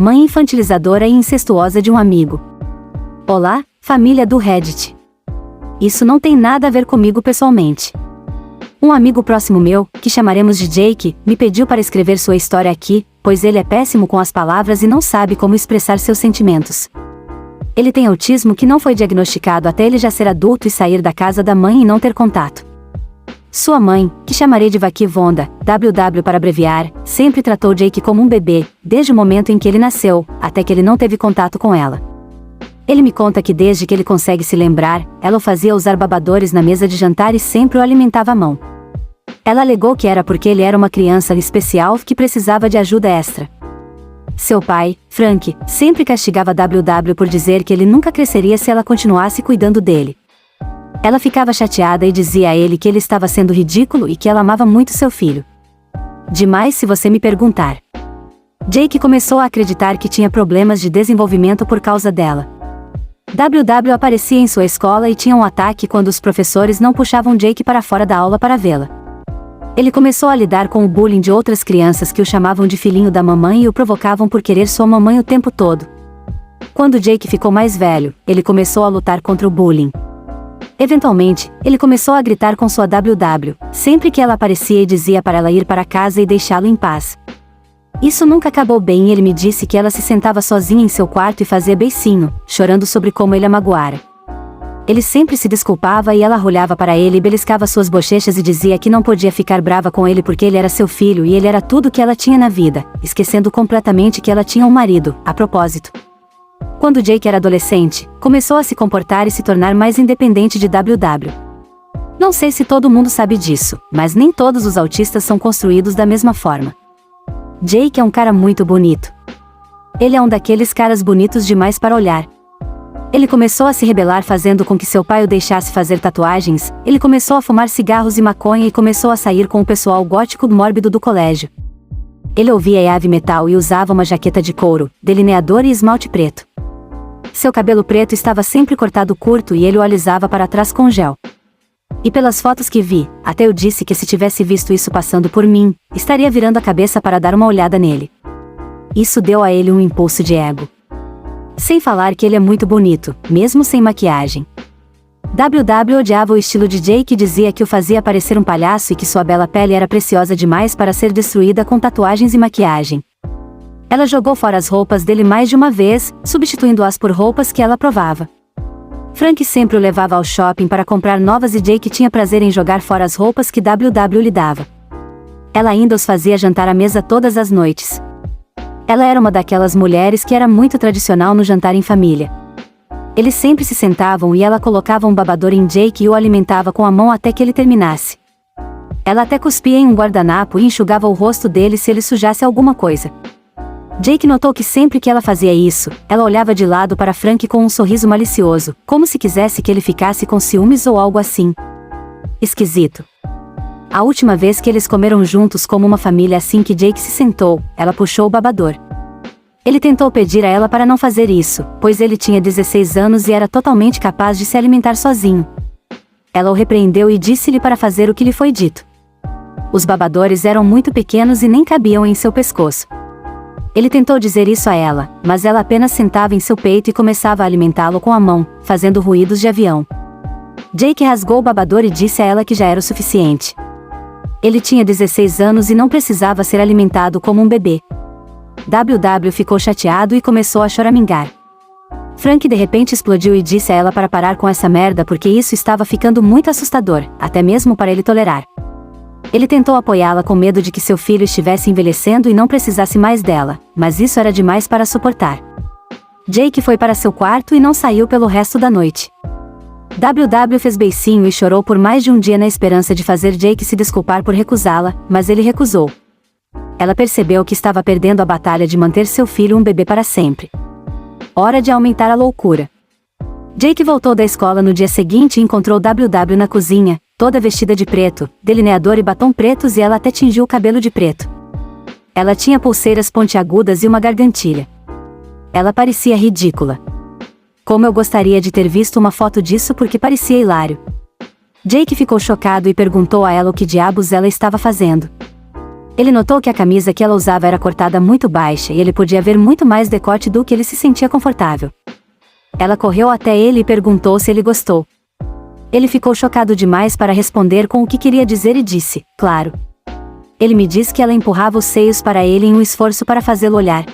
mãe infantilizadora e incestuosa de um amigo. Olá, família do Reddit. Isso não tem nada a ver comigo pessoalmente. Um amigo próximo meu, que chamaremos de Jake, me pediu para escrever sua história aqui, pois ele é péssimo com as palavras e não sabe como expressar seus sentimentos. Ele tem autismo que não foi diagnosticado até ele já ser adulto e sair da casa da mãe e não ter contato. Sua mãe, que chamarei de Vaki Vonda, WW para abreviar, sempre tratou Jake como um bebê, desde o momento em que ele nasceu, até que ele não teve contato com ela. Ele me conta que desde que ele consegue se lembrar, ela o fazia usar babadores na mesa de jantar e sempre o alimentava à mão. Ela alegou que era porque ele era uma criança especial que precisava de ajuda extra. Seu pai, Frank, sempre castigava WW por dizer que ele nunca cresceria se ela continuasse cuidando dele. Ela ficava chateada e dizia a ele que ele estava sendo ridículo e que ela amava muito seu filho. Demais se você me perguntar. Jake começou a acreditar que tinha problemas de desenvolvimento por causa dela. WW aparecia em sua escola e tinha um ataque quando os professores não puxavam Jake para fora da aula para vê-la. Ele começou a lidar com o bullying de outras crianças que o chamavam de filhinho da mamãe e o provocavam por querer sua mamãe o tempo todo. Quando Jake ficou mais velho, ele começou a lutar contra o bullying. Eventualmente, ele começou a gritar com sua WW, sempre que ela aparecia e dizia para ela ir para casa e deixá-lo em paz. Isso nunca acabou bem e ele me disse que ela se sentava sozinha em seu quarto e fazia beicinho, chorando sobre como ele a magoara. Ele sempre se desculpava e ela olhava para ele e beliscava suas bochechas e dizia que não podia ficar brava com ele porque ele era seu filho e ele era tudo que ela tinha na vida, esquecendo completamente que ela tinha um marido, a propósito. Quando Jake era adolescente, começou a se comportar e se tornar mais independente de WW. Não sei se todo mundo sabe disso, mas nem todos os autistas são construídos da mesma forma. Jake é um cara muito bonito. Ele é um daqueles caras bonitos demais para olhar. Ele começou a se rebelar fazendo com que seu pai o deixasse fazer tatuagens, ele começou a fumar cigarros e maconha e começou a sair com o pessoal gótico mórbido do colégio. Ele ouvia heavy metal e usava uma jaqueta de couro, delineador e esmalte preto. Seu cabelo preto estava sempre cortado curto e ele o alisava para trás com gel. E pelas fotos que vi, até eu disse que se tivesse visto isso passando por mim, estaria virando a cabeça para dar uma olhada nele. Isso deu a ele um impulso de ego. Sem falar que ele é muito bonito, mesmo sem maquiagem. WW odiava o estilo de Jake e dizia que o fazia parecer um palhaço e que sua bela pele era preciosa demais para ser destruída com tatuagens e maquiagem. Ela jogou fora as roupas dele mais de uma vez, substituindo-as por roupas que ela provava. Frank sempre o levava ao shopping para comprar novas e Jake tinha prazer em jogar fora as roupas que WW lhe dava. Ela ainda os fazia jantar à mesa todas as noites. Ela era uma daquelas mulheres que era muito tradicional no jantar em família. Eles sempre se sentavam e ela colocava um babador em Jake e o alimentava com a mão até que ele terminasse. Ela até cuspia em um guardanapo e enxugava o rosto dele se ele sujasse alguma coisa. Jake notou que sempre que ela fazia isso, ela olhava de lado para Frank com um sorriso malicioso, como se quisesse que ele ficasse com ciúmes ou algo assim. Esquisito. A última vez que eles comeram juntos como uma família assim que Jake se sentou, ela puxou o babador. Ele tentou pedir a ela para não fazer isso, pois ele tinha 16 anos e era totalmente capaz de se alimentar sozinho. Ela o repreendeu e disse-lhe para fazer o que lhe foi dito. Os babadores eram muito pequenos e nem cabiam em seu pescoço. Ele tentou dizer isso a ela, mas ela apenas sentava em seu peito e começava a alimentá-lo com a mão, fazendo ruídos de avião. Jake rasgou o babador e disse a ela que já era o suficiente. Ele tinha 16 anos e não precisava ser alimentado como um bebê. WW ficou chateado e começou a choramingar. Frank de repente explodiu e disse a ela para parar com essa merda porque isso estava ficando muito assustador, até mesmo para ele tolerar. Ele tentou apoiá-la com medo de que seu filho estivesse envelhecendo e não precisasse mais dela, mas isso era demais para suportar. Jake foi para seu quarto e não saiu pelo resto da noite. WW fez beicinho e chorou por mais de um dia na esperança de fazer Jake se desculpar por recusá-la, mas ele recusou. Ela percebeu que estava perdendo a batalha de manter seu filho um bebê para sempre. Hora de aumentar a loucura. Jake voltou da escola no dia seguinte e encontrou WW na cozinha, toda vestida de preto, delineador e batom pretos e ela até tingiu o cabelo de preto. Ela tinha pulseiras pontiagudas e uma gargantilha. Ela parecia ridícula. Como eu gostaria de ter visto uma foto disso porque parecia hilário. Jake ficou chocado e perguntou a ela o que diabos ela estava fazendo. Ele notou que a camisa que ela usava era cortada muito baixa e ele podia ver muito mais decote do que ele se sentia confortável. Ela correu até ele e perguntou se ele gostou. Ele ficou chocado demais para responder com o que queria dizer e disse, claro. Ele me disse que ela empurrava os seios para ele em um esforço para fazê-lo olhar.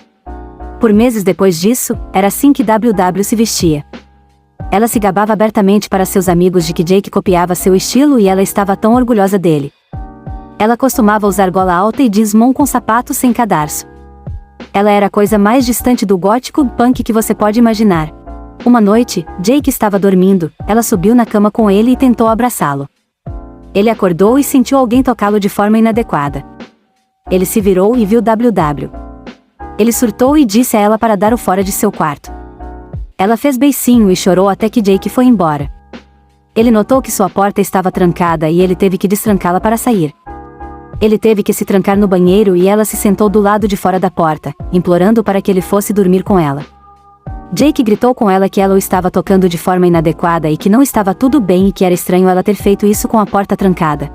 Por meses depois disso, era assim que WW se vestia. Ela se gabava abertamente para seus amigos de que Jake copiava seu estilo e ela estava tão orgulhosa dele. Ela costumava usar gola alta e jeans mon com sapatos sem cadarço. Ela era a coisa mais distante do gótico punk que você pode imaginar. Uma noite, Jake estava dormindo, ela subiu na cama com ele e tentou abraçá-lo. Ele acordou e sentiu alguém tocá-lo de forma inadequada. Ele se virou e viu WW. Ele surtou e disse a ela para dar o fora de seu quarto. Ela fez beicinho e chorou até que Jake foi embora. Ele notou que sua porta estava trancada e ele teve que destrancá-la para sair. Ele teve que se trancar no banheiro e ela se sentou do lado de fora da porta, implorando para que ele fosse dormir com ela. Jake gritou com ela que ela o estava tocando de forma inadequada e que não estava tudo bem e que era estranho ela ter feito isso com a porta trancada.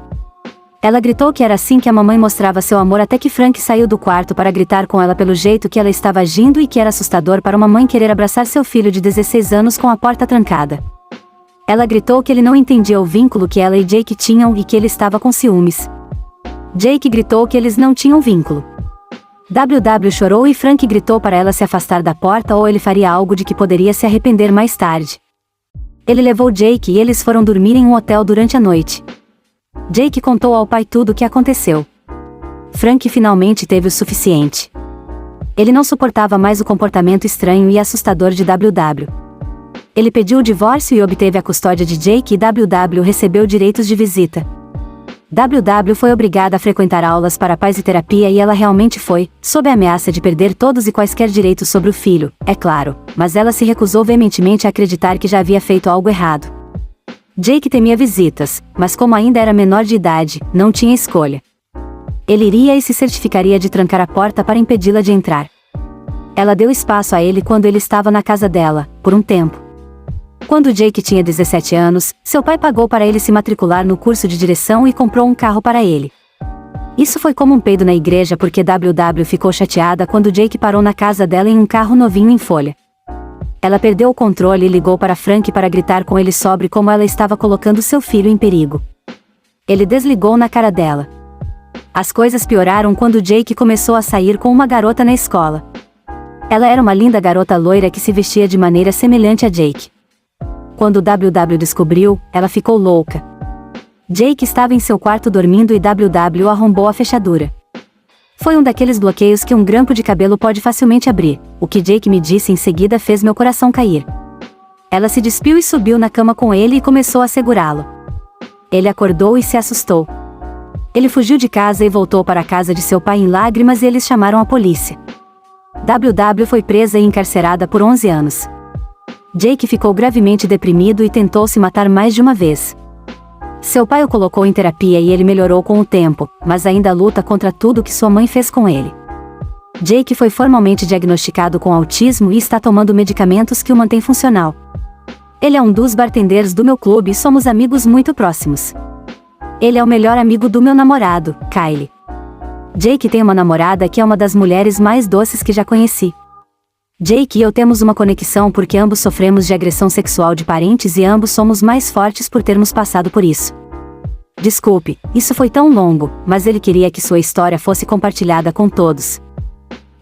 Ela gritou que era assim que a mamãe mostrava seu amor até que Frank saiu do quarto para gritar com ela pelo jeito que ela estava agindo e que era assustador para uma mãe querer abraçar seu filho de 16 anos com a porta trancada. Ela gritou que ele não entendia o vínculo que ela e Jake tinham e que ele estava com ciúmes. Jake gritou que eles não tinham vínculo. WW chorou e Frank gritou para ela se afastar da porta ou ele faria algo de que poderia se arrepender mais tarde. Ele levou Jake e eles foram dormir em um hotel durante a noite. Jake contou ao pai tudo o que aconteceu. Frank finalmente teve o suficiente. Ele não suportava mais o comportamento estranho e assustador de WW. Ele pediu o divórcio e obteve a custódia de Jake e WW recebeu direitos de visita. WW foi obrigada a frequentar aulas para pais e terapia e ela realmente foi, sob a ameaça de perder todos e quaisquer direitos sobre o filho, é claro, mas ela se recusou veementemente a acreditar que já havia feito algo errado. Jake temia visitas, mas como ainda era menor de idade, não tinha escolha. Ele iria e se certificaria de trancar a porta para impedi-la de entrar. Ela deu espaço a ele quando ele estava na casa dela, por um tempo. Quando Jake tinha 17 anos, seu pai pagou para ele se matricular no curso de direção e comprou um carro para ele. Isso foi como um peido na igreja porque WW ficou chateada quando Jake parou na casa dela em um carro novinho em folha. Ela perdeu o controle e ligou para Frank para gritar com ele sobre como ela estava colocando seu filho em perigo. Ele desligou na cara dela. As coisas pioraram quando Jake começou a sair com uma garota na escola. Ela era uma linda garota loira que se vestia de maneira semelhante a Jake. Quando WW descobriu, ela ficou louca. Jake estava em seu quarto dormindo e WW arrombou a fechadura. Foi um daqueles bloqueios que um grampo de cabelo pode facilmente abrir. O que Jake me disse em seguida fez meu coração cair. Ela se despiu e subiu na cama com ele e começou a segurá-lo. Ele acordou e se assustou. Ele fugiu de casa e voltou para a casa de seu pai em lágrimas e eles chamaram a polícia. WW foi presa e encarcerada por 11 anos. Jake ficou gravemente deprimido e tentou se matar mais de uma vez. Seu pai o colocou em terapia e ele melhorou com o tempo, mas ainda luta contra tudo que sua mãe fez com ele. Jake foi formalmente diagnosticado com autismo e está tomando medicamentos que o mantêm funcional. Ele é um dos bartenders do meu clube e somos amigos muito próximos. Ele é o melhor amigo do meu namorado, Kylie. Jake tem uma namorada que é uma das mulheres mais doces que já conheci. Jake e eu temos uma conexão porque ambos sofremos de agressão sexual de parentes e ambos somos mais fortes por termos passado por isso. Desculpe, isso foi tão longo, mas ele queria que sua história fosse compartilhada com todos.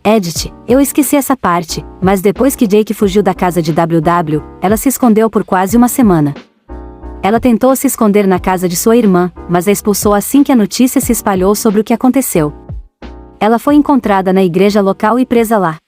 Edith, eu esqueci essa parte, mas depois que Jake fugiu da casa de WW, ela se escondeu por quase uma semana. Ela tentou se esconder na casa de sua irmã, mas a expulsou assim que a notícia se espalhou sobre o que aconteceu. Ela foi encontrada na igreja local e presa lá.